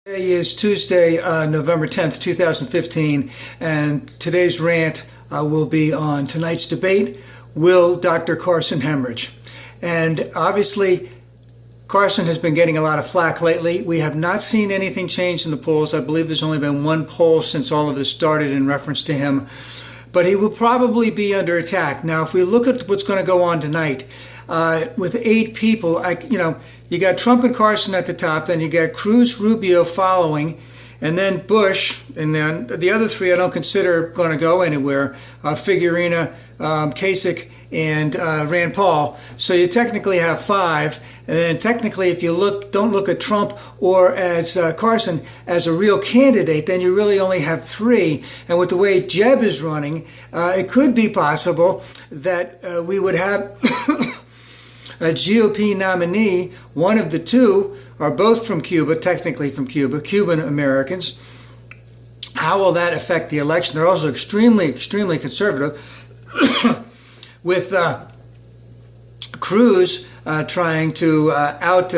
Today is Tuesday, November 10th, 2015, and today's rant will be on tonight's debate, will Dr. Carson hemorrhage? And obviously, Carson has been getting a lot of flack lately. We have not seen anything change in the polls. I believe there's only been one poll since all of this started in reference to him, but he will probably be under attack. Now, if we look at what's going to go on tonight, with 8 people, you got Trump and Carson at the top, then you got Cruz, Rubio following, and then Bush, and then the other 3 I don't consider going to go anywhere, Figueroa, Kasich, and Rand Paul. So you technically have 5, and then technically if you don't look at Trump or as Carson as a real candidate, then you really only have 3. And with the way Jeb is running, it could be possible that we would have a GOP nominee, one of the 2 are both from Cuba, technically from Cuba, Cuban Americans. How will that affect the election? They're also extremely, extremely conservative, with Cruz trying to out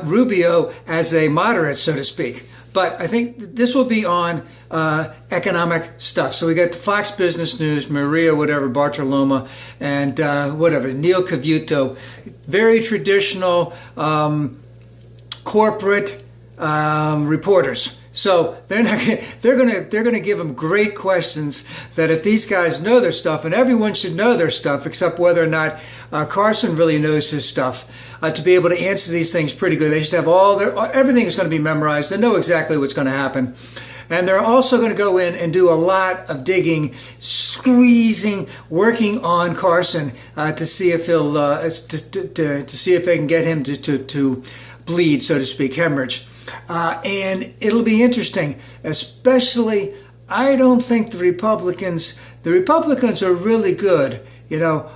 Rubio as a moderate, so to speak. But I think this will be on economic stuff. So we got the Fox Business News, Maria, Bartoloma, and Neil Cavuto. Very traditional corporate reporters. So they're gonna give them great questions that if these guys know their stuff, and everyone should know their stuff except whether or not Carson really knows his stuff, to be able to answer these things pretty good. They should have everything is going to be memorized. They know exactly what's going to happen. And they're also going to go in and do a lot of digging, squeezing, working on Carson to see if he'll to see if they can get him to bleed, so to speak, hemorrhage. And it'll be interesting, especially. I don't think the Republicans are really good,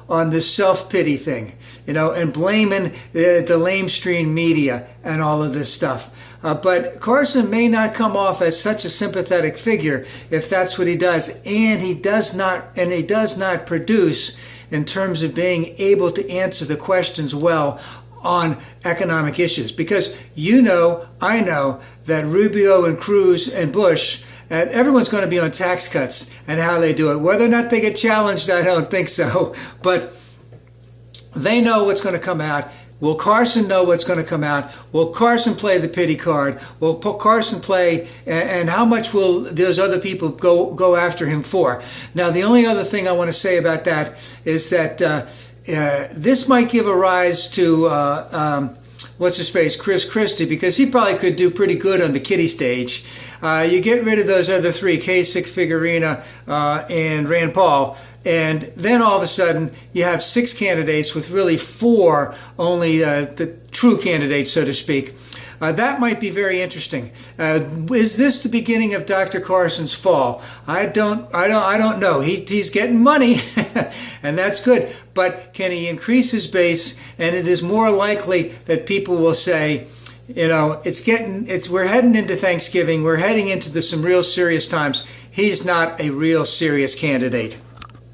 on this self-pity thing, and blaming the lamestream media and all of this stuff. But Carson may not come off as such a sympathetic figure if that's what he does, and he does not produce in terms of being able to answer the questions well on economic issues. Because I know that Rubio and Cruz and Bush, and everyone's going to be on tax cuts and how they do it. Whether or not they get challenged, I don't think so. But they know what's going to come out. Will Carson know what's going to come out? Will Carson play the pity card? Will Carson play, and how much will those other people go after him for? Now, the only other thing I want to say about that is that this might give a rise to Chris Christie, because he probably could do pretty good on the kiddie stage. You get rid of those other 3, Kasich, Figueroa, and Rand Paul, and then all of a sudden you have 6 candidates with really 4 only the true candidates, so to speak. That might be very interesting. Is this the beginning of Dr. Carson's fall? I don't know. He's getting money, and that's good. But can he increase his base? And it is more likely that people will say, we're heading into Thanksgiving. We're heading into some real serious times. He's not a real serious candidate.